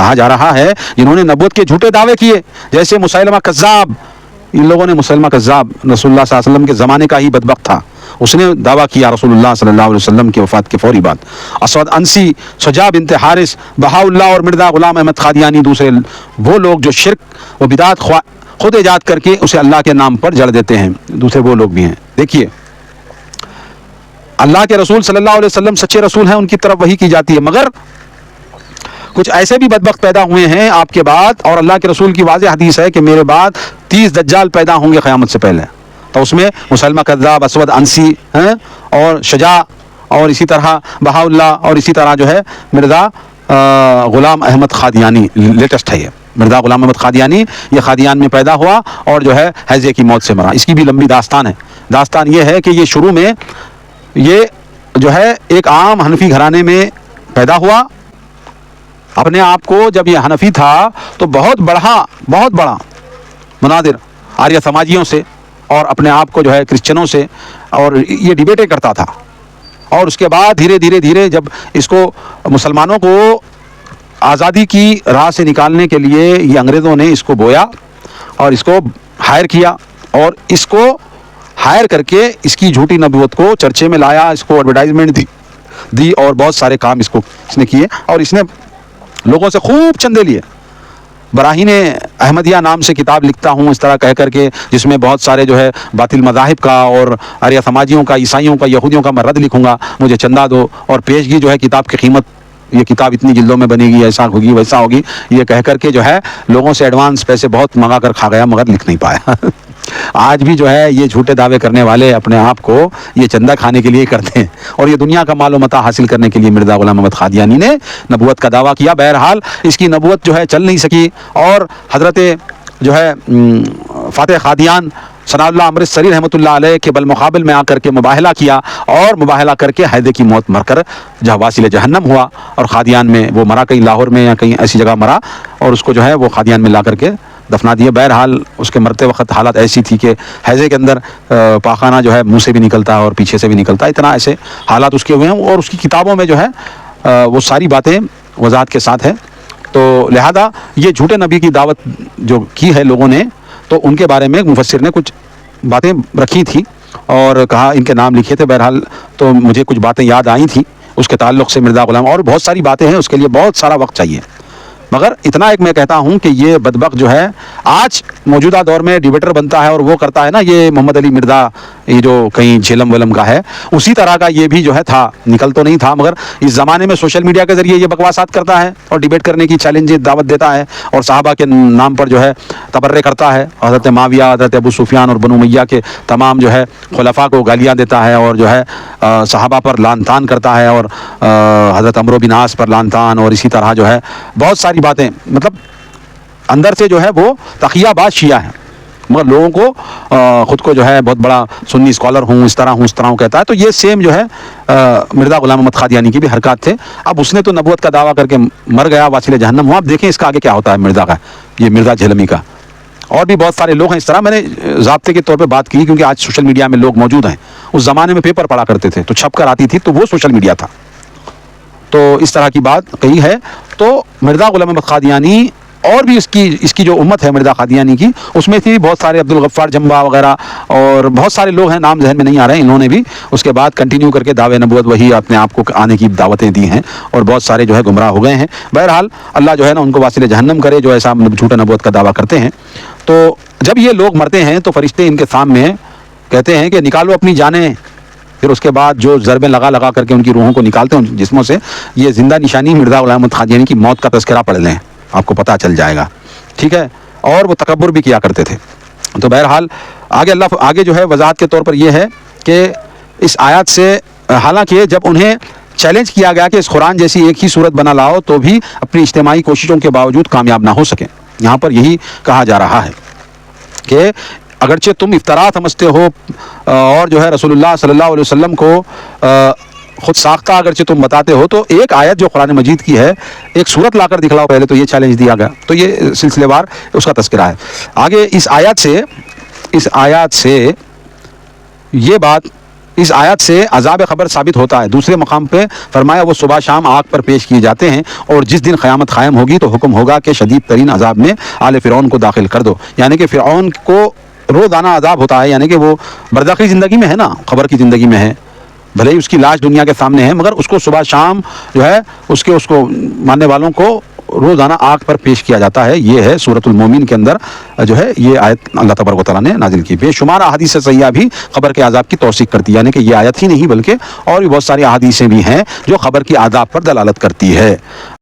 کہا جا رہا ہے جنہوں نے نبوت کے جھوٹے دعوے کیے، جیسے مسیلمہ کذاب. ان لوگوں نے مسیلمہ کذاب رسول اللہ صلی اللہ علیہ وسلم کے زمانے کا ہی بدبخت تھا، اس نے دعویٰ کیا رسول اللہ صلی اللہ علیہ وسلم کی وفات کے فوری بعد. اسود انسی، شجاع بنت حارث، بہاء اللہ اور مرزا غلام احمد قادیانی دوسرے وہ لوگ جو شرک و بدعت خود ایجاد کر کے اسے اللہ کے نام پر جڑ دیتے ہیں. دوسرے وہ لوگ بھی ہیں. دیکھیے اللہ کے رسول صلی اللہ علیہ وسلم سچے رسول ہیں، ان کی طرف وحی کی جاتی ہے، مگر کچھ ایسے بھی بدبخت پیدا ہوئے ہیں آپ کے بعد، اور اللہ کے رسول کی واضح حدیث ہے کہ میرے بعد 30 دجال پیدا ہوں گے قیامت سے پہلے. تو اس میں مسلمہ کذاب، اسود انسی اور شجاع اور اسی طرح بہاء اللہ اور اسی طرح جو ہے مرزا غلام احمد قادیانی لیٹسٹ ہے. یہ مرزا غلام احمد قادیانی یہ قادیان میں پیدا ہوا اور جو ہے ہیضے کی موت سے مرا. اس کی بھی لمبی داستان ہے. داستان یہ ہے کہ یہ شروع میں یہ جو ہے ایک عام حنفی گھرانے میں پیدا ہوا. اپنے آپ کو جب یہ حنفی تھا تو بہت بڑا مناظر آریہ سماجیوں سے اور اپنے آپ کو جو ہے کرسچنوں سے اور یہ ڈیبیٹیں کرتا تھا. اور اس کے بعد دھیرے جب اس کو مسلمانوں کو آزادی کی راہ سے نکالنے کے لیے یہ انگریزوں نے اس کو بویا اور اس کو ہائر کیا اور اس کو ہائر کر کے اس کی جھوٹی نبوت کو چرچے میں لایا، اس کو ایڈورٹائزمنٹ دی اور بہت سارے کام اس نے کیے اور اس نے لوگوں سے خوب چندے لیے. براہین احمدیہ نام سے کتاب لکھتا ہوں اس طرح کہہ کر کے، جس میں بہت سارے جو ہے باطل مذاہب کا اور آریہ سماجیوں کا، عیسائیوں کا، یہودیوں کا میں رد لکھوں گا، مجھے چندہ دو. اور پیشگی جو ہے کتاب کی قیمت، یہ کتاب اتنی جلدوں میں بنے گی، ایسا ہوگی ویسا ہوگی، یہ کہہ کر کے جو ہے لوگوں سے ایڈوانس پیسے بہت منگا کر کھا گیا مگر لکھ نہیں پایا. آج بھی جو ہے یہ جھوٹے دعوے کرنے والے اپنے آپ کو یہ چندہ کھانے کے لیے کرتے ہیں اور یہ دنیا کا مال و متاع حاصل کرنے کے لیے مرزا غلام احمد قادیانی نے نبوت کا دعویٰ کیا. بہرحال اس کی نبوت جو ہے چل نہیں سکی اور حضرت جو ہے فاتح قادیان ثناء اللہ امرتسری رحمۃ اللہ علیہ کے بالمقابل میں آ کر کے مباہلہ کیا اور مباہلہ کر کے حیدے کی موت مر کر جہاں واصل جہنم ہوا. اور قادیان میں وہ مرا، کہیں لاہور میں یا کہیں ایسی جگہ مرا اور اس کو جو ہے وہ قادیان میں لا کر کے دفنا دیے. بہرحال اس کے مرتے وقت حالت ایسی تھی کہ حیضے کے اندر پاخانہ جو ہے منہ سے بھی نکلتا ہے اور پیچھے سے بھی نکلتا ہے، اتنا ایسے حالات اس کے ہوئے ہیں اور اس کی کتابوں میں جو ہے وہ ساری باتیں وضاحت کے ساتھ ہے. تو لہذا یہ جھوٹے نبی کی دعوت جو کی ہے لوگوں نے، تو ان کے بارے میں مفسر نے کچھ باتیں رکھی تھی اور کہا ان کے نام لکھے تھے. بہرحال تو مجھے کچھ باتیں یاد آئی تھیں اس کے تعلق سے مرزا غلام، اور بہت ساری باتیں ہیں، اس کے لیے بہت سارا وقت چاہیے. مگر اتنا ایک میں کہتا ہوں کہ یہ بدبخت جو ہے آج موجودہ دور میں ڈیبیٹر بنتا ہے اور وہ کرتا ہے نا یہ محمد علی مرزا، یہ جو کہیں جھیلم ولم کا ہے، اسی طرح کا یہ بھی جو ہے تھا. نکل تو نہیں تھا مگر اس زمانے میں سوشل میڈیا کے ذریعے یہ بکواسات کرتا ہے اور ڈیبیٹ کرنے کی چیلنج دعوت دیتا ہے اور صحابہ کے نام پر جو ہے تبرے کرتا ہے. حضرت معاویہ، حضرت ابو سفیان اور بنو امیہ کے تمام جو ہے خلفاء کو گالیاں دیتا ہے اور جو ہے صحابہ پر لعن طعن کرتا ہے اور حضرت عمرو بن عاص پر لعن طعن اور اسی طرح جو ہے بہت ساری باتیں، مطلب اندر سے جو ہے وہ تقیہ باز شیعہ ہے مگر لوگوں کو خود کو جو ہے بہت بڑا سنی اسکالر ہوں، اس طرح ہوں کہتا ہے. تو یہ سیم جو ہے مرزا غلام احمد قادیانی کی بھی حرکات تھے. اب اس نے تو نبوت کا دعویٰ کر کے مر گیا، واصل جہنم ہوا. اب دیکھیں اس کا آگے کیا ہوتا ہے مرزا کا، یہ مرزا جھیلمی کا. اور بھی بہت سارے لوگ ہیں اس طرح. میں نے ضابطے کے طور پہ بات کی کیونکہ آج سوشل میڈیا میں لوگ موجود ہیں. اس زمانے میں پیپر پڑھا کرتے تھے تو چھپ کر آتی تھی تو وہ سوشل میڈیا تھا. تو اس طرح کی بات کہی ہے. تو مرزا غلام احمد قادیانی اور بھی اس کی جو امت ہے مرزا قادیانی کی، اس میں تھی بہت سارے عبدالغفار جمبا وغیرہ اور بہت سارے لوگ ہیں، نام ذہن میں نہیں آ رہے ہیں. انہوں نے بھی اس کے بعد کنٹینیو کر کے دعوے نبوت وہی اپنے آپ کو آنے کی دعوتیں دی ہیں اور بہت سارے جو ہے گمراہ ہو گئے ہیں. بہرحال اللہ جو ہے نا ان کو واصل جہنم کرے جو ایسا جھوٹا نبوت کا دعویٰ کرتے ہیں. تو جب یہ لوگ مرتے ہیں تو فرشتے ان کے سامنے کہتے ہیں کہ نکالو اپنی جانیں. پھر اس کے بعد جو ضربیں لگا کر کے ان کی روحوں کو نکالتے ہیں جسموں سے. یہ زندہ نشانی مرزا غلام احمد قادیانی کی موت کا تذکرہ پڑھ لیں، آپ کو پتہ چل جائے گا. ٹھیک ہے. اور وہ تکبر بھی کیا کرتے تھے. تو بہرحال آگے جو ہے وضاحت کے طور پر یہ ہے کہ اس آیات سے حالانکہ جب انہیں چیلنج کیا گیا کہ اس قرآن جیسی ایک ہی صورت بنا لاؤ تو بھی اپنی اجتماعی کوششوں کے باوجود کامیاب نہ ہو سکیں. یہاں پر یہی کہا جا رہا ہے کہ اگرچہ تم افطرا سمجھتے ہو اور جو ہے رسول اللہ صلی اللہ علیہ وسلم کو خود ساختہ اگرچہ تم بتاتے ہو، تو ایک آیت جو قرآن مجید کی ہے ایک صورت لا کر دکھلاؤ پہلے. تو یہ چیلنج دیا گیا. تو یہ سلسلے وار اس کا تذکرہ ہے. آگے اس آیات سے یہ بات اس آیت سے عذاب قبر ثابت ہوتا ہے۔ دوسرے مقام پہ فرمایا وہ صبح شام آگ پر پیش کیے جاتے ہیں، اور جس دن قیامت قائم ہوگی تو حکم ہوگا کہ شدید ترین عذاب میں آل فرعون کو داخل کر دو، یعنی کہ فرعون کو روزانہ عذاب ہوتا ہے، یعنی کہ وہ برزخی زندگی میں ہے نا، قبر کی زندگی میں ہے، بھلے ہی اس کی لاش دنیا کے سامنے ہے، مگر اس کو صبح شام جو ہے اس کو ماننے والوں کو روزانہ آگ پر پیش کیا جاتا ہے۔ یہ ہے سورۃ المومن کے اندر جو ہے یہ آیت اللہ تبارک و تعالیٰ نے نازل کی۔ بے شمار احادیث صحیحہ بھی قبر کے عذاب کی توثیق کرتی ہے، یعنی کہ یہ آیت ہی نہیں بلکہ اور بھی بہت ساری احادیثیں بھی ہیں جو قبر کی عذاب پر دلالت کرتی ہے۔